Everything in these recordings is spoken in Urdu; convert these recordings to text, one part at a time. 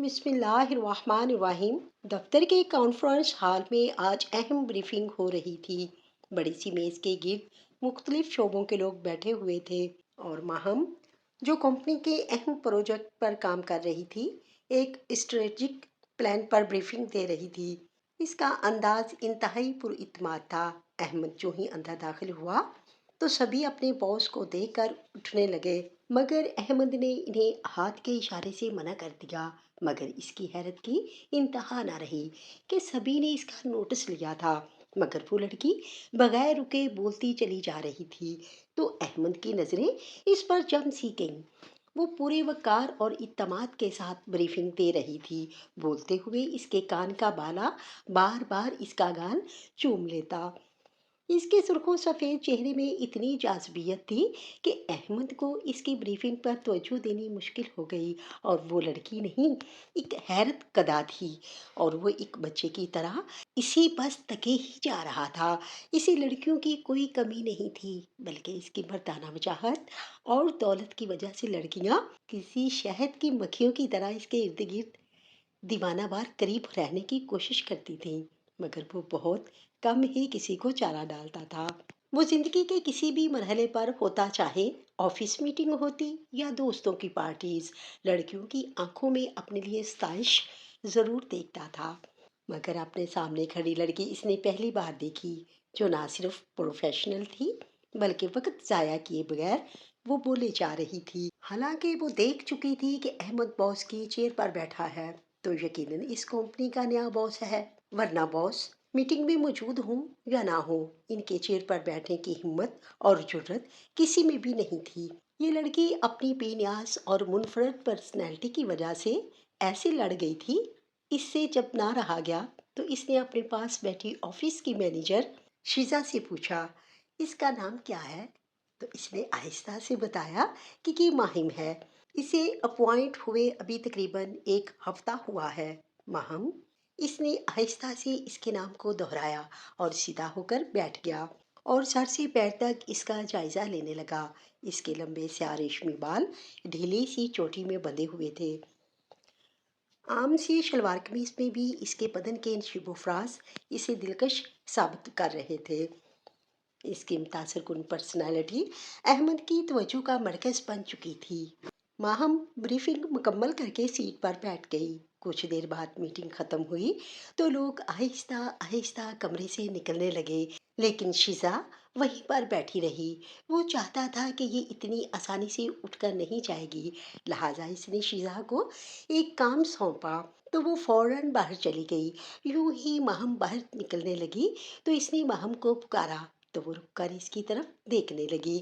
بسم اللہ الرحمن الرحیم۔ دفتر کے کانفرنس ہال میں آج اہم بریفنگ ہو رہی تھی۔ بڑی سی میز کے گرد مختلف شعبوں کے لوگ بیٹھے ہوئے تھے اور ماہم جو کمپنی کے اہم پروجیکٹ پر کام کر رہی تھی ایک اسٹریٹجک پلان پر بریفنگ دے رہی تھی۔ اس کا انداز انتہائی پر اعتماد تھا۔ احمد جو ہی اندر داخل ہوا تو سبھی اپنے باس کو دیکھ کر اٹھنے لگے، مگر احمد نے انہیں ہاتھ کے اشارے سے منع کر دیا۔ مگر اس کی حیرت کی انتہا نہ رہی کہ سبھی نے اس کا نوٹس لیا تھا، مگر وہ لڑکی بغیر رکے بولتی چلی جا رہی تھی تو احمد کی نظریں اس پر جم سی گئیں۔ وہ پورے وقار اور اعتماد کے ساتھ بریفنگ دے رہی تھی، بولتے ہوئے اس کے کان کا بالا بار بار اس کا گال چوم لیتا۔ اس کے سرخ سفید چہرے میں اتنی جاذبیت تھی کہ احمد کو اس کی بریفنگ پر توجہ دینی مشکل ہو گئی، اور وہ لڑکی نہیں، ایک حیرت کدا تھی، اور وہ ایک بچے کی طرح اسی بس تکے ہی جا رہا تھا۔ اسی لڑکیوں کی کوئی کمی نہیں تھی، بلکہ اس کی مردانہ وجاہت اور دولت کی وجہ سے لڑکیاں کسی شہد کی مکھیوں کی طرح اس کے ارد گرد دیوانہ وار قریب رہنے کی کوشش کرتی تھیں، مگر وہ بہت کم ہی کسی کو چارہ ڈالتا تھا۔ وہ زندگی کے کسی بھی مرحلے پر ہوتا، چاہے آفس میٹنگ ہوتی یا دوستوں کی پارٹیز، لڑکیوں کی آنکھوں میں اپنے لیے ستائش ضرور دیکھتا تھا۔ مگر اپنے سامنے کھڑی لڑکی اس نے پہلی بار دیکھی جو نہ صرف پروفیشنل تھی بلکہ وقت ضائع کیے بغیر وہ بولے جا رہی تھی۔ حالانکہ وہ دیکھ چکی تھی کہ احمد باس کی چیئر پر بیٹھا ہے تو یقیناً اس کمپنی کا نیا باس ہے، ورنہ باس میٹنگ میں موجود ہوں یا نہ ہوں، ان کے چیئر پر بیٹھنے کی ہمت اور جرت کسی میں بھی نہیں تھی۔ یہ لڑکی اپنی بے نیاز اور منفرد پرسنالٹی کی وجہ سے ایسے لڑ گئی تھی۔ اس سے جب نہ رہا گیا تو اس نے اپنے پاس بیٹھی آفس کی مینیجر شیزا سے پوچھا، اس کا نام کیا ہے؟ تو اس نے آہستہ سے بتایا کہ یہ ماہم ہے، اسے اپوائنٹ ہوئے ابھی تقریباً ایک ہفتہ ہوا ہے۔ ماہم، اس نے آہستہ سے اس کے نام کو دہرایا اور سیدھا ہو کر بیٹھ گیا اور سر سے پیر تک اس کا جائزہ لینے لگا۔ اس کے لمبے سیاہ ریشمی بال ڈھیلی سی چوٹی میں بندھے ہوئے تھے۔ عام سی شلوار قمیض میں بھی اس کے بدن کے نشیب و فراز اسے دلکش ثابت کر رہے تھے۔ اس کی متاثر کن پرسنالٹی احمد کی توجہ کا مرکز بن چکی تھی۔ ماہم بریفنگ مکمل کر کے سیٹ پر بیٹھ گئی۔ کچھ دیر بعد میٹنگ ختم ہوئی تو لوگ آہستہ آہستہ کمرے سے نکلنے لگے، لیکن شیزا وہیں پر بیٹھی رہی۔ وہ چاہتا تھا کہ یہ اتنی آسانی سے اٹھ کر نہیں جائے گی، لہٰذا اس نے شیزا کو ایک کام سونپا تو وہ فوراً باہر چلی گئی۔ یوں ہی ماہم باہر نکلنے لگی تو اس نے ماہم کو پکارا تو وہ رک کر اس کی طرف دیکھنے لگی،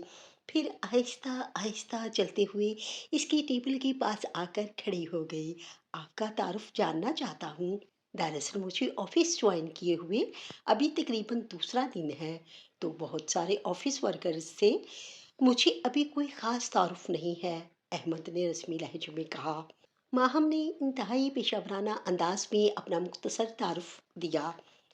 پھر آہستہ آہستہ چلتے ہوئے اس کی ٹیبل کے پاس آ کر کھڑی ہو گئی۔ آپ کا تعارف جاننا چاہتا ہوں؟ دراصل مجھے آفس جوائن کیے ہوئے ابھی تقریباً دوسرا دن ہے، تو بہت سارے آفس ورکرز سے مجھے ابھی کوئی خاص تعارف نہیں ہے، احمد نے رسمی لہجے میں کہا۔ ماہم نے انتہائی پیشہ ورانہ انداز میں اپنا مختصر تعارف دیا،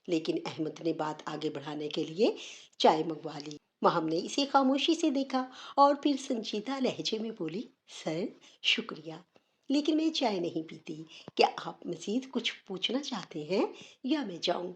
لیکن احمد نے بات آگے بڑھانے کے لیے چائے منگوا لی۔ ماہم نے اسے خاموشی سے دیکھا اور پھر سنجیدہ لہجے میں بولی، سر شکریہ، لیکن میں چائے نہیں پیتی، کیا آپ مزید کچھ پوچھنا چاہتے ہیں یا میں جاؤں؟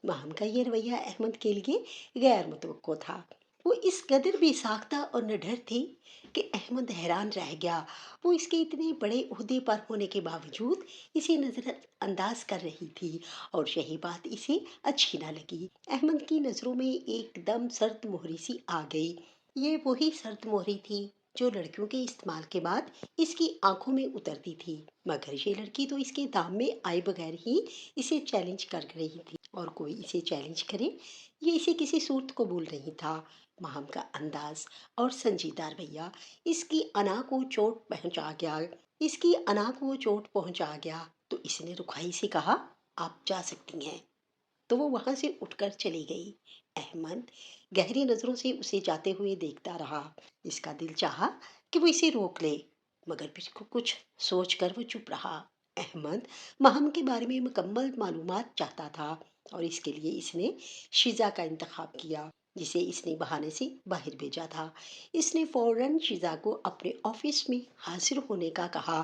ماہم کا یہ رویہ احمد کے لیے غیر متوقع تھا۔ وہ اس قدر بے ساختہ اور نڈر تھی کہ احمد حیران رہ گیا۔ وہ اس کے اتنے بڑے عہدے پر ہونے کے باوجود اسے نظر انداز کر رہی تھی، اور یہی بات اسے اچھی نہ لگی۔ احمد کی نظروں میں ایک دم سرد مہری سی آ گئی۔ یہ وہی سرد مہری تھی جو لڑکیوں کے استعمال کے بعد اس کی آنکھوں میں اترتی تھی، مگر یہ لڑکی تو اس کے دام میں آئے بغیر ہی اسے چیلنج کر رہی تھی، اور کوئی اسے چیلنج کرے یہ اسے کسی صورت قبول نہیں تھا۔ ماہم کا انداز اور سنجیدہ رویہ اس کی انا کو چوٹ پہنچا گیا تو اس نے رکھائی سے کہا، آپ جا سکتی ہیں۔ تو وہ وہاں سے اٹھ کر چلی گئی۔ احمد گہری نظروں سے اسے جاتے ہوئے دیکھتا رہا۔ اس کا دل چاہا کہ وہ اسے روک لے، مگر پھر کچھ سوچ کر وہ چپ رہا۔ احمد ماہم کے بارے میں مکمل معلومات چاہتا تھا، اور اس کے لیے اس نے شیزا کا انتخاب کیا، جسے اس نے بہانے سے باہر بھیجا تھا۔ اس نے فوراً شیزا کو اپنے آفس میں حاضر ہونے کا کہا،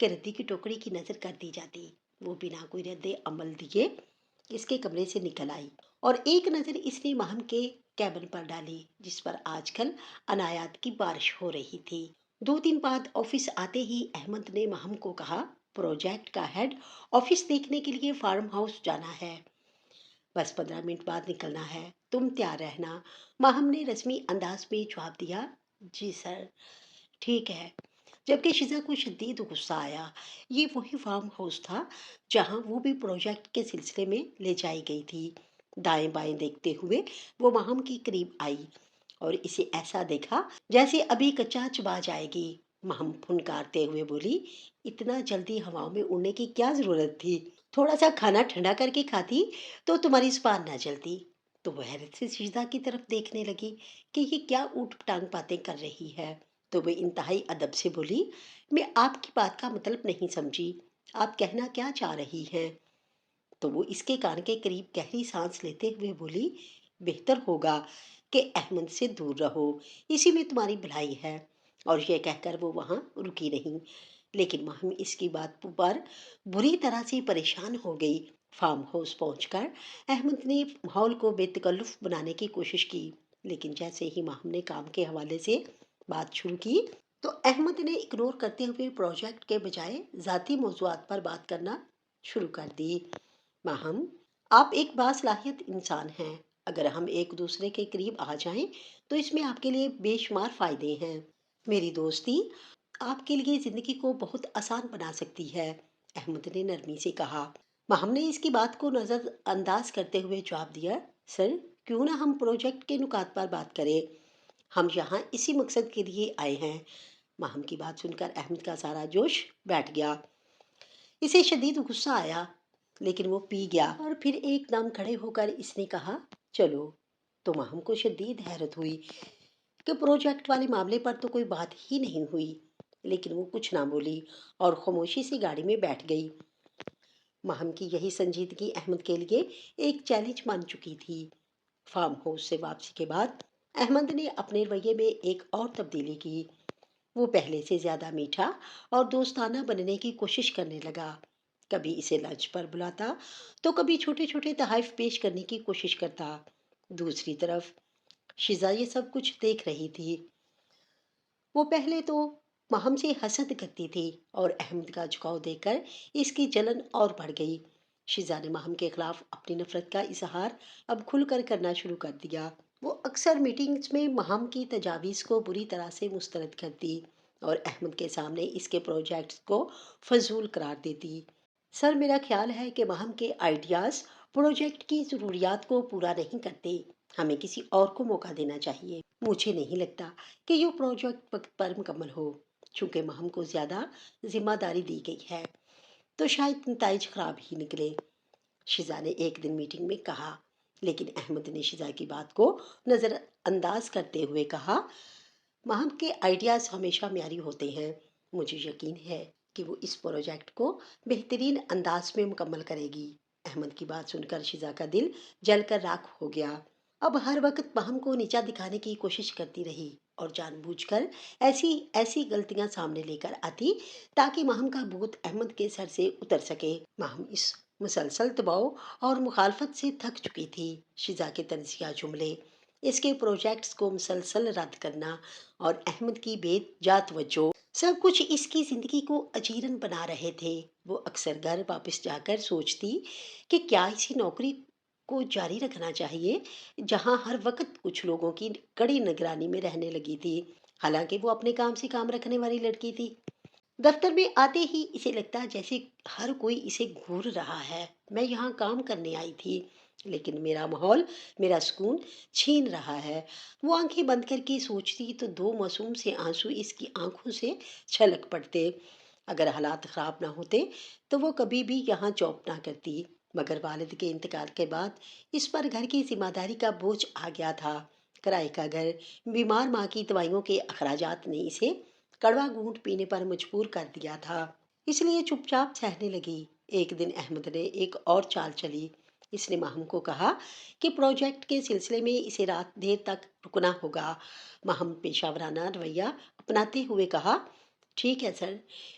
کہ ردی کی ٹوکری کی نظر کر دی جاتی۔ وہ بنا کوئی رد عمل دیے اس کے کمرے سے نکل آئی اور ایک نظر اس نے مہم کے کیبن پر ڈالی، جس پر آج کل عنایات کی بارش ہو رہی تھی۔ 2 دن بعد آفس آتے ہی احمد نے مہم کو کہا، پروجیکٹ کا ہیڈ آفس دیکھنے کے لیے فارم ہاؤس جانا ہے، بس 15 منٹ بعد نکلنا ہے، تم تیار رہنا۔ مہم نے رسمی انداز میں جواب دیا، جی سر، ٹھیک ہے۔ جبکہ شزا کو شدید غصہ آیا۔ یہ وہی فارم ہاؤس تھا جہاں وہ بھی پروجیکٹ کے سلسلے میں لے جائی گئی تھی۔ دائیں بائیں دیکھتے ہوئے وہ مہم کے قریب آئی اور اسے ایسا دیکھا جیسے ابھی کچا چبا جائے گی۔ مہم پھنکارتے ہوئے بولی، اتنا جلدی ہواؤں میں اڑنے کی کیا ضرورت تھی؟ تھوڑا سا کھانا ٹھنڈا کر کے کھاتی تو تمہاری زبان نہ جلتی۔ تو وہ حیرت سے شیزا کی طرف دیکھنے لگی کہ یہ کیا اوٹ پٹانگ باتیں کر رہی ہے۔ تو وہ انتہائی ادب سے بولی، میں آپ کی بات کا مطلب نہیں سمجھی، آپ کہنا کیا چاہ رہی ہیں؟ تو وہ اس کے کان کے قریب گہری سانس لیتے ہوئے بولی، بہتر ہوگا کہ احمد سے دور رہو، اسی میں تمہاری بھلائی ہے۔ اور یہ کہہ کر وہ وہاں رکی نہیں، لیکن مہم اس کی بات پر بری طرح سے پریشان ہو گئی۔ فارم ہاؤس پہنچ کر احمد نے ماحول کو بے تکلف بنانے کی کوشش کی، لیکن جیسے ہی مہم نے کام کے حوالے سے بات شروع کی تو احمد نے اگنور کرتے ہوئے پروجیکٹ کے بجائے ذاتی موضوعات پر بات کرنا شروع کر دی۔ ماہم، آپ ایک باصلاحیت انسان ہیں، اگر ہم ایک دوسرے کے قریب آ جائیں تو اس میں آپ کے لیے بے شمار فائدے ہیں۔ میری دوستی آپ کے لیے زندگی کو بہت آسان بنا سکتی ہے، احمد نے نرمی سے کہا۔ ماہم نے اس کی بات کو نظر انداز کرتے ہوئے جواب دیا، سر، کیوں نہ ہم پروجیکٹ کے نکات پر بات کریں، ہم یہاں اسی مقصد کے لیے آئے ہیں۔ ماہم کی بات سن کر احمد کا سارا جوش بیٹھ گیا۔ اسے شدید غصہ آیا، لیکن وہ پی گیا اور پھر ایک دم کھڑے ہو کر اس نے کہا، چلو۔ تو ماہم کو شدید حیرت ہوئی کہ پروجیکٹ والے معاملے پر تو کوئی بات ہی نہیں ہوئی، لیکن وہ کچھ نہ بولی اور خاموشی سے گاڑی میں بیٹھ گئی۔ ماہم کی یہی سنجیدگی احمد کے لیے ایک چیلنج بن چکی تھی۔ فارم ہاؤس سے واپسی کے بعد احمد نے اپنے رویے میں ایک اور تبدیلی کی۔ وہ پہلے سے زیادہ میٹھا اور دوستانہ بننے کی کوشش کرنے لگا۔ کبھی اسے لنچ پر بلاتا تو کبھی چھوٹے چھوٹے تحائف پیش کرنے کی کوشش کرتا۔ دوسری طرف شیزا یہ سب کچھ دیکھ رہی تھی۔ وہ پہلے تو ماہم سے حسد کرتی تھی اور احمد کا جھکاؤ دیکھ کر اس کی جلن اور بڑھ گئی۔ شیزا نے ماہم کے خلاف اپنی نفرت کا اظہار اب کھل کر کرنا شروع کر دیا۔ وہ اکثر میٹنگز میں ماہم کی تجاویز کو بری طرح سے مسترد کرتی اور احمد کے سامنے اس کے پروجیکٹس کو فضول قرار دیتی۔ سر، میرا خیال ہے کہ ماہم کے آئیڈیاز پروجیکٹ کی ضروریات کو پورا نہیں کرتے، ہمیں کسی اور کو موقع دینا چاہیے۔ مجھے نہیں لگتا کہ یہ پروجیکٹ وقت پر مکمل ہو، چونکہ ماہم کو زیادہ ذمہ داری دی گئی ہے تو شاید نتائج خراب ہی نکلے، شیزا نے ایک دن میٹنگ میں کہا۔ لیکن احمد نے شیزا کی بات کو نظر انداز کرتے ہوئے کہا، ماہم کے آئیڈیاز ہمیشہ معیاری ہوتے ہیں، مجھے یقین ہے کہ وہ اس پروجیکٹ کو بہترین انداز میں مکمل کرے گی۔ احمد کی بات سن کر شیزا کا دل جل کر راکھ ہو گیا۔ اب ہر وقت ماہم کو نیچا دکھانے کی کوشش کرتی رہی اور جان بوجھ کر ایسی غلطیاں سامنے لے کر آتی تاکہ ماہم کا بوجھ احمد کے سر سے اتر سکے۔ ماہم اس مسلسل دباؤ اور مخالفت سے تھک چکی تھی۔ شیزا کے تنزیہ جملے، اس کے پروجیکٹس کو مسلسل رد کرنا اور احمد کی بے جا توجہ، سب کچھ اس کی زندگی کو اجیرن بنا رہے تھے۔ وہ اکثر گھر واپس جا کر سوچتی کہ کیا اسی نوکری کو جاری رکھنا چاہیے جہاں ہر وقت کچھ لوگوں کی کڑی نگرانی میں رہنے لگی تھی، حالانکہ وہ اپنے کام سے کام رکھنے والی لڑکی تھی۔ دفتر میں آتے ہی اسے لگتا جیسے ہر کوئی اسے گھور رہا ہے۔ میں یہاں کام کرنے آئی تھی، لیکن میرا ماحول میرا سکون چھین رہا ہے۔ وہ آنکھیں بند کر کے سوچتی تو 2 معصوم سے آنسو اس کی آنکھوں سے چھلک پڑتے۔ اگر حالات خراب نہ ہوتے تو وہ کبھی بھی یہاں جاب نہ کرتی، مگر والد کے انتقال کے بعد اس پر گھر کی ذمہ داری کا بوجھ آ گیا تھا۔ کرائے کا گھر، بیمار ماں کی دوائیوں کے اخراجات نے اسے کڑوا گھونٹ پینے پر مجبور کر دیا تھا، اس لیے چپ چاپ سہنے لگی۔ ایک دن احمد نے ایک اور چال چلی۔ اس نے ماہم کو کہا کہ پروجیکٹ کے سلسلے میں اسے رات دیر تک رکنا ہوگا۔ ماہم پیشہ ورانہ رویہ اپناتے ہوئے کہا، ٹھیک ہے سر،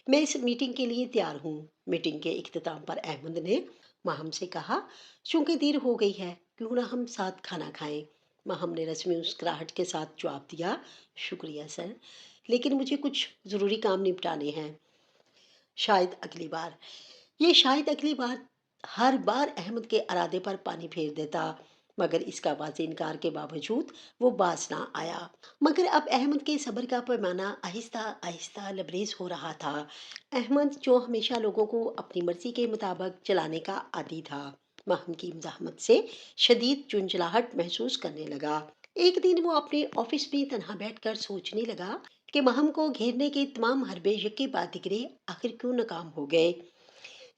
میں اس میٹنگ کے لیے تیار ہوں۔ میٹنگ کے اختتام پر احمد نے ماہم سے کہا، چونکہ دیر ہو گئی ہے کیوں نہ ہم ساتھ کھانا کھائیں۔ ماہم نے رسمی مسکراہٹ کے ساتھ جواب دیا، شکریہ سر، لیکن مجھے کچھ ضروری کام نپٹانے ہیں۔ شاید اگلی بار یہ شاید اگلی بار ہر بار احمد کے ارادے پر پانی پھیر دیتا، مگر اس کا واضح انکار کے باوجود وہ باز نہ آیا۔ مگر اب احمد کے صبر کا پیمانہ آہستہ آہستہ لبریز ہو رہا تھا۔ احمد جو ہمیشہ لوگوں کو اپنی مرضی کے مطابق چلانے کا عادی تھا، ماہم کی مزاحمت سے شدید جنجلاہٹ محسوس کرنے لگا۔ ایک دن وہ اپنے آفس میں تنہا بیٹھ کر سوچنے لگا کہ ماہم کو گھیرنے کے تمام حربے یکے بعد دیگرے آخر کیوں ناکام ہو گئے،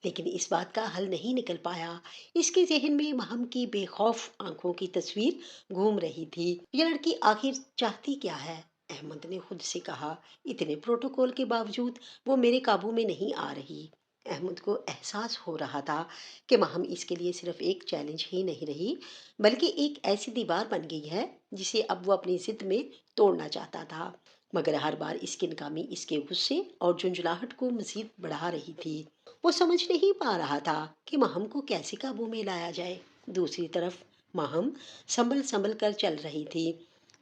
لیکن اس بات کا حل نہیں نکل پایا۔ اس کے ذہن میں ماہم کی بے خوف آنکھوں کی تصویر گھوم رہی تھی۔ یہ لڑکی آخر چاہتی کیا ہے؟ احمد نے خود سے کہا، اتنے پروٹوکول کے باوجود وہ میرے قابو میں نہیں آ رہی۔ احمد کو احساس ہو رہا تھا کہ ماہم اس کے لیے صرف ایک چیلنج ہی نہیں رہی، بلکہ ایک ایسی دیوار بن گئی ہے جسے اب وہ اپنی ضد میں توڑنا چاہتا تھا۔ مگر ہر بار اس کی ناکامی اس کے غصے اور جنجلاہٹ کو مزید بڑھا رہی تھی۔ وہ سمجھ نہیں پا رہا تھا کہ ماہم کو کیسے قابو میں لایا جائے۔ دوسری طرف ماہم سنبھل سنبھل کر چل رہی تھی۔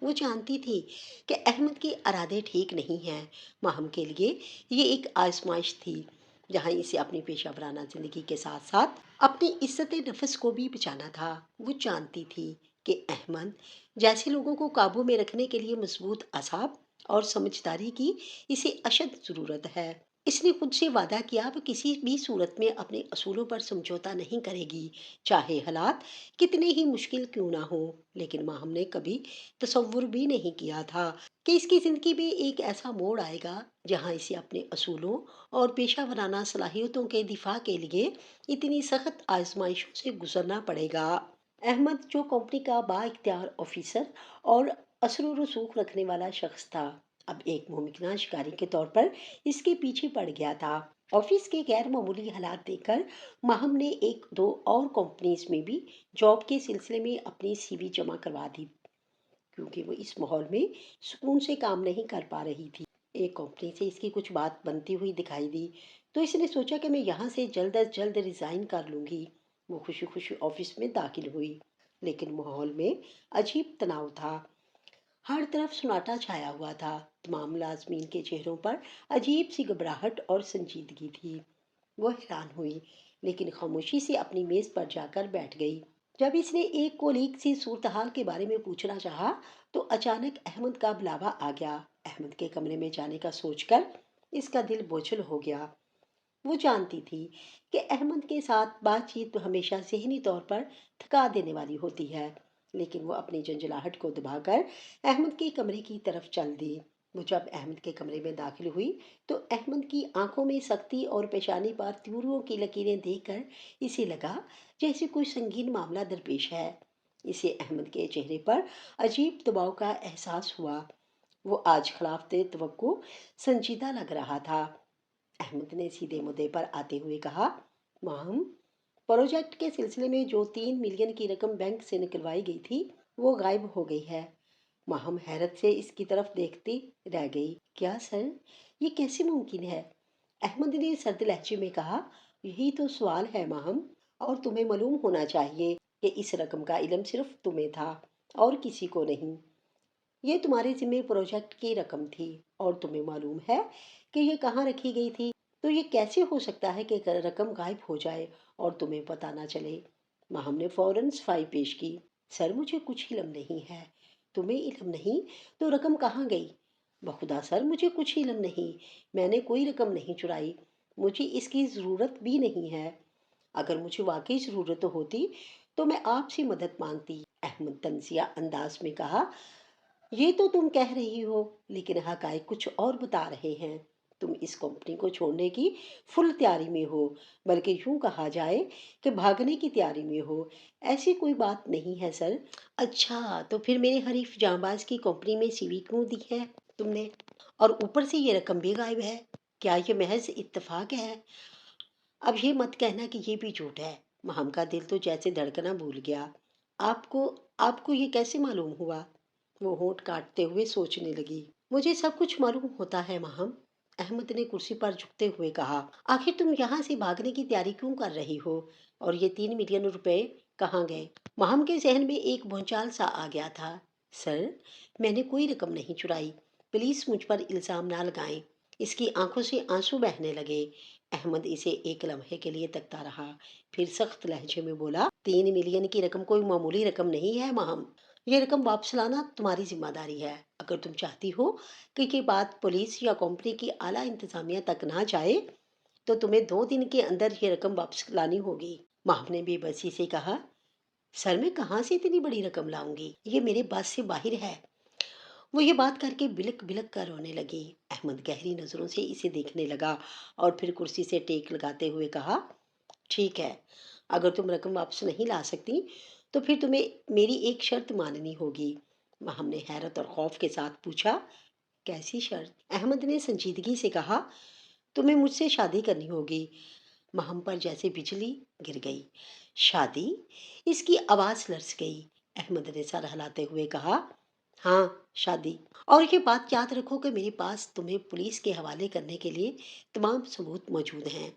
وہ جانتی تھی کہ احمد کے ارادے ٹھیک نہیں ہیں۔ ماہم کے لیے یہ ایک آزمائش تھی جہاں اسے اپنی پیشہ ورانہ زندگی کے ساتھ ساتھ اپنی عزت نفس کو بھی بچانا تھا۔ وہ جانتی تھی کہ احمد جیسے لوگوں کو قابو میں رکھنے کے لیے مضبوط اعصاب اور سمجھداری کی اسے اشد ضرورت ہے۔ اس نے خود سے وعدہ کیا وہ کسی بھی صورت میں اپنے اصولوں پر سمجھوتا نہیں کرے گی، چاہے حالات کتنے ہی مشکل کیوں نہ ہوں۔ لیکن ماہم نے کبھی تصور بھی نہیں کیا تھا کہ اس کی زندگی میں ایک ایسا موڑ آئے گا جہاں اسے اپنے اصولوں اور پیشہ ورانہ صلاحیتوں کے دفاع کے لیے اتنی سخت آزمائشوں سے گزرنا پڑے گا۔ احمد جو کمپنی کا با اختیار آفیسر اور اثر و رسوخ رکھنے والا شخص تھا، اب ایک ممکنہ شکاری کے طور پر اس کے پیچھے پڑ گیا تھا۔ آفس کے غیر معمولی حالات دیکھ کر ماہم نے ایک دو اور کمپنیز میں بھی جاب کے سلسلے میں اپنی سی وی جمع کروا دی، کیونکہ وہ اس ماحول میں سکون سے کام نہیں کر پا رہی تھی۔ ایک کمپنی سے اس کی کچھ بات بنتی ہوئی دکھائی دی تو اس نے سوچا کہ میں یہاں سے جلد از جلد ریزائن کر لوں گی۔ وہ خوشی خوشی آفس میں داخل ہوئی، لیکن ماحول میں عجیب تناؤ تھا۔ ہر طرف سناٹا چھایا ہوا تھا۔ تمام ملازمین کے چہروں پر عجیب سی گھبراہٹ اور سنجیدگی تھی۔ وہ حیران ہوئی، لیکن خاموشی سے اپنی میز پر جا کر بیٹھ گئی۔ جب اس نے ایک کولیگ سے صورتحال کے بارے میں پوچھنا چاہا تو اچانک احمد کا بلاوا آ گیا۔ احمد کے کمرے میں جانے کا سوچ کر اس کا دل بوجھل ہو گیا۔ وہ جانتی تھی کہ احمد کے ساتھ بات چیت ہمیشہ ذہنی طور پر تھکا دینے والی ہوتی ہے، لیکن وہ اپنی جنجلاہٹ کو دبا کر احمد کے کمرے کی طرف چل دی۔ وہ جب احمد کے کمرے میں داخل ہوئی تو احمد کی آنکھوں میں سختی اور پیشانی پر تیوریوں کی لکیریں دیکھ کر اسے لگا جیسے کوئی سنگین معاملہ درپیش ہے۔ اسے احمد کے چہرے پر عجیب دباؤ کا احساس ہوا۔ وہ آج خلاف توقع سنجیدہ لگ رہا تھا۔ احمد نے سیدھے مدعے پر آتے ہوئے کہا، ماہم، پروجیکٹ کے سلسلے میں جو 3 ملین کی رقم بینک سے نکلوائی گئی تھی وہ غائب ہو گئی ہے۔ ماہم حیرت سے اس کی طرف دیکھتی رہ گئی۔ کیا سر، یہ کیسے ممکن ہے؟ احمد نے سرد لہجے میں کہا، یہی تو سوال ہے ماہم، اور تمہیں معلوم ہونا چاہیے کہ اس رقم کا علم صرف تمہیں تھا اور کسی کو نہیں۔ یہ تمہارے ذمہ پروجیکٹ کی رقم تھی اور تمہیں معلوم ہے کہ یہ کہاں رکھی گئی تھی، تو یہ کیسے ہو سکتا ہے کہ رقم غائب ہو جائے اور تمہیں پتہ نہ چلے؟ ماہم نے فوراً صفائی پیش کی، سر مجھے کچھ علم نہیں ہے۔ تمہیں علم نہیں تو رقم کہاں گئی؟ بخدا سر مجھے کچھ علم نہیں، میں نے کوئی رقم نہیں چرائی، مجھے اس کی ضرورت بھی نہیں ہے۔ اگر مجھے واقعی ضرورت ہوتی تو میں آپ سے مدد مانگتی، احمد تنزیہ انداز میں کہا۔ یہ تو تم کہہ رہی ہو، لیکن حقائق کچھ اور بتا رہے ہیں۔ تم اس کمپنی کو چھوڑنے کی فل تیاری میں ہو، بلکہ یوں کہا جائے کہ بھاگنے کی تیاری میں ہو۔ ایسی کوئی بات نہیں ہے سر۔ اچھا تو پھر میرے حریف جانباز کی کمپنی میں سی وی کیوں دی ہے تم نے؟ اور اوپر سے یہ رقم بھی غائب ہے، کیا یہ محض اتفاق ہے؟ اب یہ مت کہنا کہ یہ بھی جھوٹ ہے۔ ماہم کا دل تو جیسے دھڑکنا بھول گیا۔ آپ کو یہ کیسے معلوم ہوا؟ وہ ہونٹ کاٹتے ہوئے سوچنے لگی۔ مجھے سب کچھ معلوم ہوتا ہے ماہم، احمد نے کرسی پر جھکتے ہوئے کہا، آخر تم یہاں سے بھاگنے کی تیاری کیوں کر رہی ہو؟ اور یہ 3 ملین روپے کہاں گئے؟ مہم کے ذہن میں ایک بھونچال سا آ گیا تھا۔ سر، میں نے کوئی رقم نہیں چرائی، پلیز مجھ پر الزام نہ لگائیں۔ اس کی آنکھوں سے آنسو بہنے لگے۔ احمد اسے ایک لمحے کے لیے تکتا رہا، پھر سخت لہجے میں بولا، 3 ملین کی رقم کوئی معمولی رقم نہیں ہے مہم، یہ رقم واپس لانا تمہاری ذمہ داری ہے۔ اگر تم چاہتی ہو کہ یہ بات پولیس یا کمپنی کی اعلیٰ انتظامیہ تک نہ جائے تو تمہیں 2 دن کے اندر یہ رقم واپس لانی ہوگی۔ مہم نے بے بسی سے کہا، سر میں کہاں سے اتنی بڑی رقم لاؤں گی؟ یہ میرے بس سے باہر ہے۔ وہ یہ بات کر کے بلک بلک کر رونے لگی۔ احمد گہری نظروں سے اسے دیکھنے لگا اور پھر کرسی سے ٹیک لگاتے ہوئے کہا، ٹھیک ہے، اگر تم رقم واپس نہیں لا سکتی تو پھر تمہیں میری ایک شرط ماننی ہوگی۔ مہم نے حیرت اور خوف کے ساتھ پوچھا، کیسی شرط؟ احمد نے سنجیدگی سے کہا، تمہیں مجھ سے شادی کرنی ہوگی۔ مہم پر جیسے بجلی گر گئی۔ شادی؟ اس کی آواز لرز گئی۔ احمد نے سر ہلاتے ہوئے کہا، ہاں، شادی۔ اور یہ بات یاد رکھو کہ میرے پاس تمہیں پولیس کے حوالے کرنے کے لیے تمام ثبوت موجود ہیں۔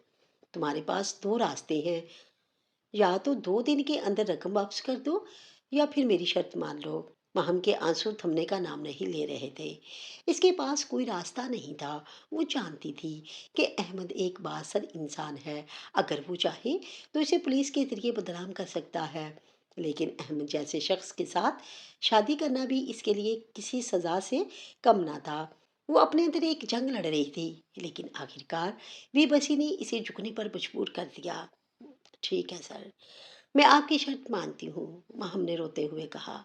تمہارے پاس 2 راستے ہیں، یا تو 2 دن کے اندر رقم واپس کر دو یا پھر میری شرط مان لو۔ مہم کے آنسو تھمنے کا نام نہیں لے رہے تھے۔ اس کے پاس کوئی راستہ نہیں تھا۔ وہ جانتی تھی کہ احمد ایک بااثر انسان ہے، اگر وہ چاہے تو اسے پولیس کے ذریعے بدنام کر سکتا ہے، لیکن احمد جیسے شخص کے ساتھ شادی کرنا بھی اس کے لیے کسی سزا سے کم نہ تھا۔ وہ اپنے اندر ایک جنگ لڑ رہی تھی، لیکن آخرکار بے بسی نے اسے جھکنے پر مجبور کر دیا۔ ٹھیک ہے سر، میں آپ کی شرط مانتی ہوں، مہم نے روتے ہوئے کہا۔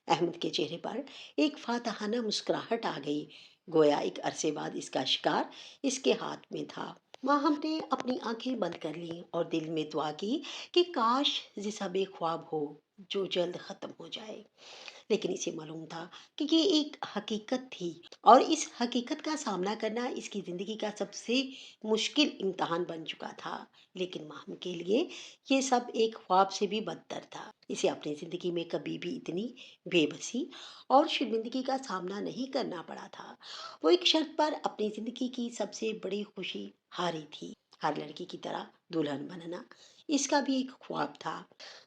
احمد کے چہرے پر ایک فاتحانہ مسکراہٹ آ گئی، گویا ایک عرصے بعد اس کا شکار اس کے ہاتھ میں تھا۔ ماہم نے اپنی آنکھیں بند کر لیں اور دل میں دعا کی کہ کاش جیسا بے خواب ہو جو جلد ختم ہو جائے، لیکن اسے معلوم تھا کہ یہ ایک حقیقت تھی اور اس حقیقت کا سامنا کرنا اس کی زندگی کا سب سے مشکل امتحان بن چکا تھا۔ لیکن ماہم کے لیے یہ سب ایک خواب سے بھی بدتر تھا۔ اسے اپنی زندگی میں کبھی بھی اتنی بے بسی اور شرمندگی کا سامنا نہیں کرنا پڑا تھا۔ وہ ایک شرط پر اپنی زندگی کی سب سے بڑی خوشی ہاری تھی۔ ہر لڑکی کی طرح دلہن بننا اس کا بھی ایک خواب تھا،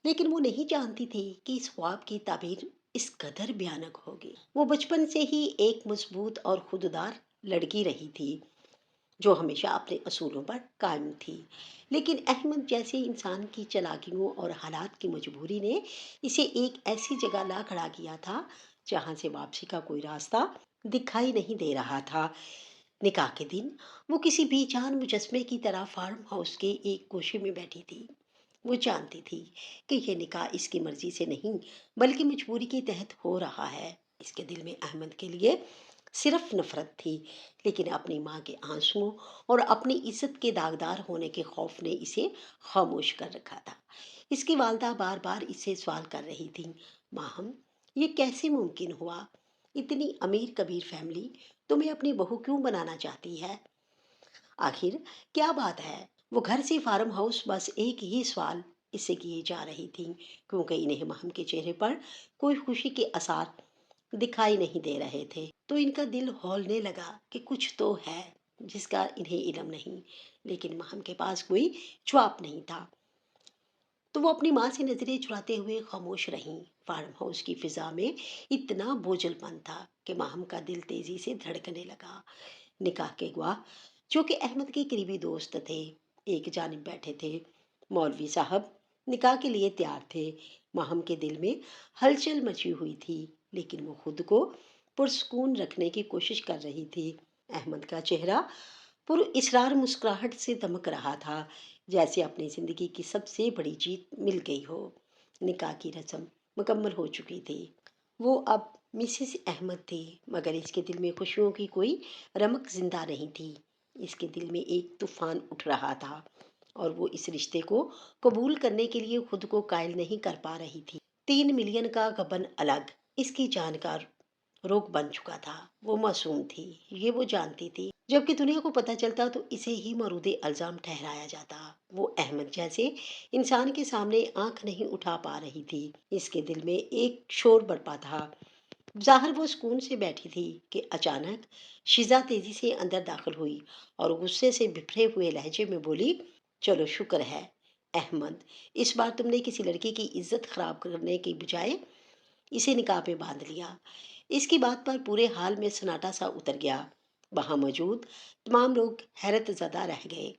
لیکن وہ نہیں جانتی تھی کہ اس خواب کی تعبیر اس قدر بھیانک ہوگی۔ وہ بچپن سے ہی ایک مضبوط اور خوددار لڑکی رہی تھی جو ہمیشہ اپنے اصولوں پر قائم تھی، لیکن احمد جیسے انسان کی چالاکیوں اور حالات کی مجبوری نے اسے ایک ایسی جگہ لا کھڑا کیا تھا جہاں سے واپسی کا کوئی راستہ دکھائی نہیں دے رہا تھا۔ نکاح کے دن وہ کسی بے جان مجسمے کی طرح فارم ہاؤس کے ایک گوشے میں بیٹھی تھی۔ وہ جانتی تھی کہ یہ نکاح اس کی مرضی سے نہیں بلکہ مجبوری کے تحت ہو رہا ہے۔ اس کے دل میں احمد کے لیے صرف نفرت تھی، لیکن اپنی ماں کے آنسوؤں اور اپنی عزت کے داغدار ہونے کے خوف نے اسے خاموش کر رکھا تھا۔ اس کی والدہ بار بار اس سے سوال کر رہی تھی، ماہم، یہ کیسے ممکن ہوا؟ اتنی امیر کبیر فیملی تمہیں اپنی بہو کیوں بنانا چاہتی ہے؟ آخر کیا بات ہے؟ وہ گھر سے فارم ہاؤس بس ایک ہی سوال اس سے کیے جا رہی تھیں، کیونکہ انہیں مہم کے چہرے پر کوئی خوشی کے آثار دکھائی نہیں دے رہے تھے، تو ان کا دل ہولنے لگا کہ کچھ تو ہے جس کا انہیں علم نہیں، لیکن مہم کے پاس کوئی جواب نہیں تھا، تو وہ اپنی ماں سے نظریں چراتے ہوئے خاموش رہیں۔ فارم ہاؤس کی فضا میں اتنا بوجھل پن تھا کہ ماہم کا دل تیزی سے دھڑکنے لگا۔ نکاح کے گواہ جو کہ احمد کے قریبی دوست تھے ایک جانب بیٹھے تھے۔ مولوی صاحب نکاح کے لیے تیار تھے۔ ماہم کے دل میں ہلچل مچی ہوئی تھی، لیکن وہ خود کو پرسکون رکھنے کی کوشش کر رہی تھی۔ احمد کا چہرہ پر اسرار مسکراہٹ سے دمک رہا تھا، جیسے اپنی زندگی کی سب سے بڑی جیت مل گئی ہو۔ نکاح کی رسم مکمل ہو چکی تھی۔ وہ اب مسز احمد تھی، مگر اس کے دل میں خوشیوں کی کوئی رمق زندہ نہیں تھی۔ اس کے دل میں ایک طوفان اٹھ رہا تھا اور وہ اس رشتے کو قبول کرنے کے لیے خود کو قائل نہیں کر پا رہی تھی۔ 3 ملین کا غبن الگ اس کی جان کا روگ بن چکا تھا۔ وہ معصوم تھی، یہ وہ جانتی تھی، جبکہ دنیا کو پتہ چلتا تو اسے ہی مورد الزام ٹھہرایا جاتا۔ وہ احمد جیسے انسان کے سامنے آنکھ نہیں اٹھا پا رہی تھی۔ اس کے دل میں ایک شور برپا تھا، ظاہر وہ سکون سے بیٹھی تھی کہ اچانک شیزا تیزی سے اندر داخل ہوئی اور غصے سے بھرے ہوئے لہجے میں بولی، چلو شکر ہے احمد، اس بار تم نے کسی لڑکی کی عزت خراب کرنے کی بجائے اسے نکاح میں باندھ لیا۔ اس کی بات پر پورے حال میں سناٹا سا اتر گیا۔ وہاں موجود تمام لوگ حیرت زدہ رہ گئے۔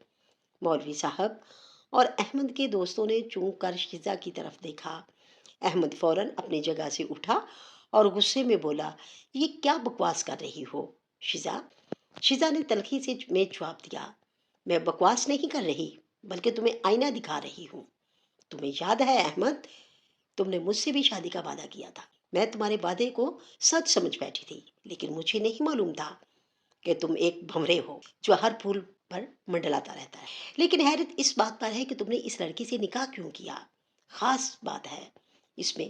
مولوی صاحب اور احمد کے دوستوں نے چونک کر شیزا کی طرف دیکھا۔ احمد فوراً اپنی جگہ سے اٹھا اور غصے میں بولا، یہ کیا بکواس کر رہی ہو شیزا؟ شیزا نے تلخی سے میں جواب دیا، میں بکواس نہیں کر رہی بلکہ تمہیں آئینہ دکھا رہی ہوں۔ تمہیں یاد ہے احمد، تم نے مجھ سے بھی شادی کا وعدہ کیا تھا۔ میں تمہارے وعدے کو سچ سمجھ بیٹھی تھی، لیکن مجھے نہیں معلوم تھا کہ تم ایک بھنورے ہو جو ہر پھول پر منڈلاتا رہتا ہے۔ لیکن حیرت اس بات پر ہے کہ تم نے اس لڑکی سے نکاح کیوں کیا؟ خاص بات ہے اس میں۔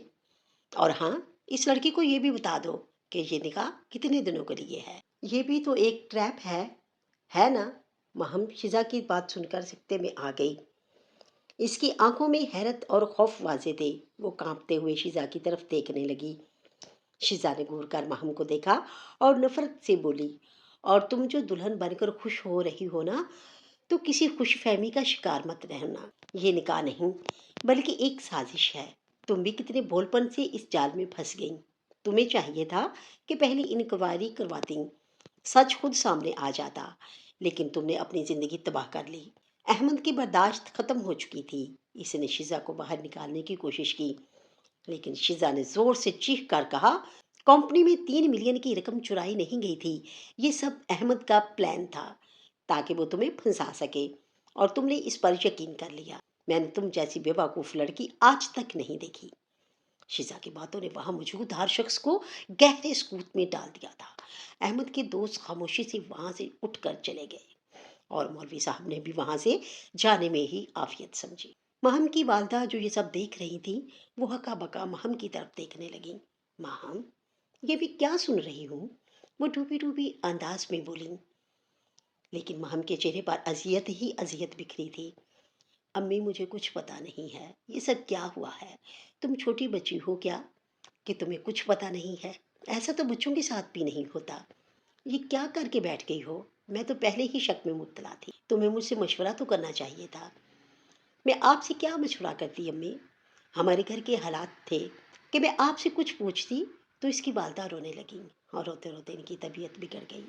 اور ہاں، اس لڑکی کو یہ بھی بتا دو کہ یہ نکاح کتنے دنوں کے لیے ہے۔ یہ بھی تو ایک ٹریپ ہے نا؟ مہم شیزا کی بات سن کر سکتے میں آ گئی۔ اس کی آنکھوں میں حیرت اور خوف واضح تھے۔ وہ کانپتے ہوئے شیزا کی طرف دیکھنے لگی۔ شیزا نے گور کر مہم کو دیکھا اور نفرت سے بولی، اور تم جو دلہن بن کر خوش ہو رہی ہو نا، تو کسی خوش فہمی کا شکار مت رہنا۔ یہ نکاح نہیں بلکہ ایک سازش ہے۔ تم بھی کتنے بھول پن سے اس جال میں پھنس گئیں۔ تمہیں چاہیے تھا کہ پہلے انکوائری کرواتی، سچ خود سامنے آ جاتا، لیکن تم نے اپنی زندگی تباہ کر لی۔ احمد کی برداشت ختم ہو چکی تھی۔ اس نے شیزا کو باہر نکالنے کی کوشش کی، لیکن شیزا نے زور سے چیخ کر کہا، کمپنی میں 3 ملین کی رقم چرائی نہیں گئی تھی۔ یہ سب احمد کا پلان تھا تاکہ وہ تمہیں پھنسا سکے، اور تم نے اس پر یقین کر لیا۔ میں نے تم جیسی بے وقوف لڑکی آج تک نہیں دیکھی۔ شیزا کی باتوں نے وہاں موجود ہر شخص کو گہرے سکوت میں ڈال دیا تھا۔ احمد کے دوست خاموشی سے وہاں سے اٹھ کر چلے گئے اور مولوی صاحب نے بھی وہاں سے جانے میں ہی عافیت سمجھی۔ مہم کی والدہ جو یہ سب دیکھ رہی تھی، وہ ہکا بکا مہم کی طرف دیکھنے لگی۔ مہم، یہ بھی کیا سن رہی ہوں؟ وہ ڈوبی ڈوبی انداز میں بولی، لیکن مہم کے چہرے پر اذیت ہی اذیت بکھری تھی۔ امی، مجھے کچھ پتا نہیں ہے، یہ سب کیا ہوا ہے؟ تم چھوٹی بچی ہو کیا کہ تمہیں کچھ پتا نہیں ہے؟ ایسا تو بچوں کے ساتھ بھی نہیں ہوتا۔ یہ کیا کر کے بیٹھ گئی ہو؟ میں تو پہلے ہی شک میں مبتلا تھی۔ تمہیں مجھ سے مشورہ تو کرنا چاہیے تھا۔ میں آپ سے کیا مشورہ کرتی امی؟ ہمارے گھر کے حالات تھے کہ میں آپ سے کچھ پوچھتی تو اس کی والدہ رونے لگی اور روتے روتے ان کی طبیعت بگڑ گئی۔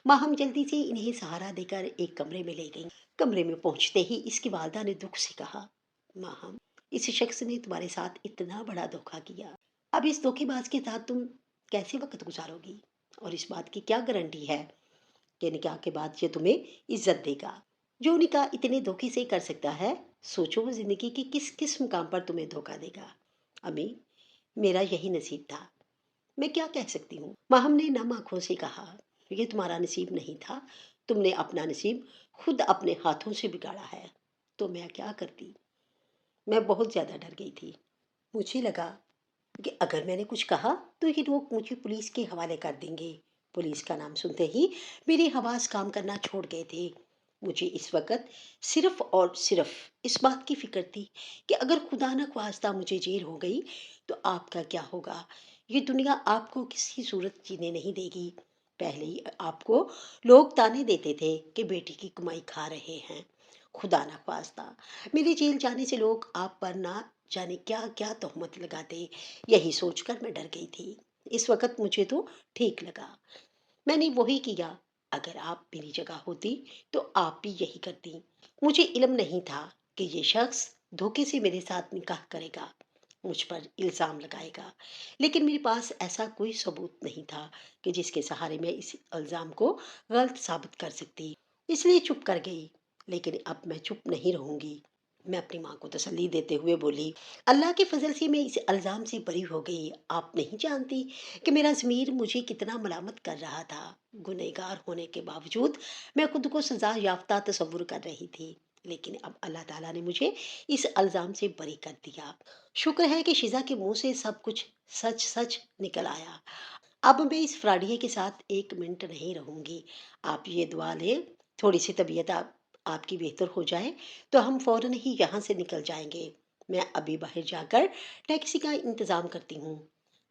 ماہم جلدی سے انہیں سہارا دے کر ایک کمرے میں لے گئی۔ کمرے میں پہنچتے ہی اس کی والدہ نے دکھ سے کہا، ماہم، اس شخص نے تمہارے ساتھ اتنا بڑا دھوکہ کیا، اب اس دھوکے باز کے ساتھ تم کیسے وقت گزارو گی؟ اور اس بات کی کیا گارنٹی ہے کہ نکاح کے بعد یہ تمہیں عزت دے گا؟ جو نکاح اتنے دھوکے سے کر سکتا ہے، سوچو وہ زندگی کے کس کس مقام پر تمہیں دھوکہ دے گا۔ امی، میرا یہی نصیب تھا، میں کیا کہہ سکتی ہوں؟ ماہم نے نم آنکھوں سے کہا، یہ تمہارا نصیب نہیں تھا، تم نے اپنا نصیب خود اپنے ہاتھوں سے بگاڑا ہے۔ تو میں کیا کرتی؟ میں بہت زیادہ ڈر گئی تھی۔ مجھے لگا کہ اگر میں نے کچھ کہا تو یہ لوگ مجھے پولیس کے حوالے کر دیں گے۔ پولیس کا نام سنتے ہی میرے حواس کام کرنا چھوڑ گئے تھے۔ مجھے اس وقت صرف اور صرف اس بات کی فکر تھی کہ اگر خدا نخواستہ مجھے جیل ہو گئی تو آپ کا کیا ہوگا؟ یہ دنیا آپ کو کسی صورت جینے نہیں دے گی۔ پہلے ہی آپ کو لوگ تانے دیتے تھے کہ بیٹی کی کمائی کھا رہے ہیں۔ خدا نخواستہ میرے جیل جانے سے لوگ آپ پر نہ جانے کیا کیا تہمت لگاتے، یہی سوچ کر میں ڈر گئی تھی۔ اس وقت مجھے تو ٹھیک لگا، میں نے وہی کیا۔ اگر آپ میری جگہ ہوتی تو آپ بھی یہی کرتی۔ مجھے علم نہیں تھا کہ یہ شخص دھوکے سے میرے ساتھ نکاح کرے گا، مجھ پر الزام لگائے گا، لیکن میرے پاس ایسا کوئی ثبوت نہیں تھا کہ جس کے سہارے میں اس الزام کو غلط ثابت کر سکتی، اس لیے چپ کر گئی۔ لیکن اب میں چپ نہیں رہوں گی، میں اپنی ماں کو تسلی دیتے ہوئے بولی، اللہ کے فضل سے میں اس الزام سے بری ہو گئی۔ آپ نہیں جانتی کہ میرا ضمیر مجھے کتنا ملامت کر رہا تھا۔ گنہگار ہونے کے باوجود میں خود کو سزا یافتہ تصور کر رہی تھی، لیکن اب اللہ تعالیٰ نے مجھے اس الزام سے بری کر دیا۔ شکر ہے کہ شیزا کے منہ سے سب کچھ سچ سچ نکل آیا۔ اب میں اس فراڈیے کے ساتھ 1 منٹ نہیں رہوں گی۔ آپ یہ دعا لیں تھوڑی سی طبیعت آپ کی بہتر ہو جائے تو ہم فوراً ہی یہاں سے نکل جائیں گے۔ میں ابھی باہر جا کر ٹیکسی کا انتظام کرتی ہوں۔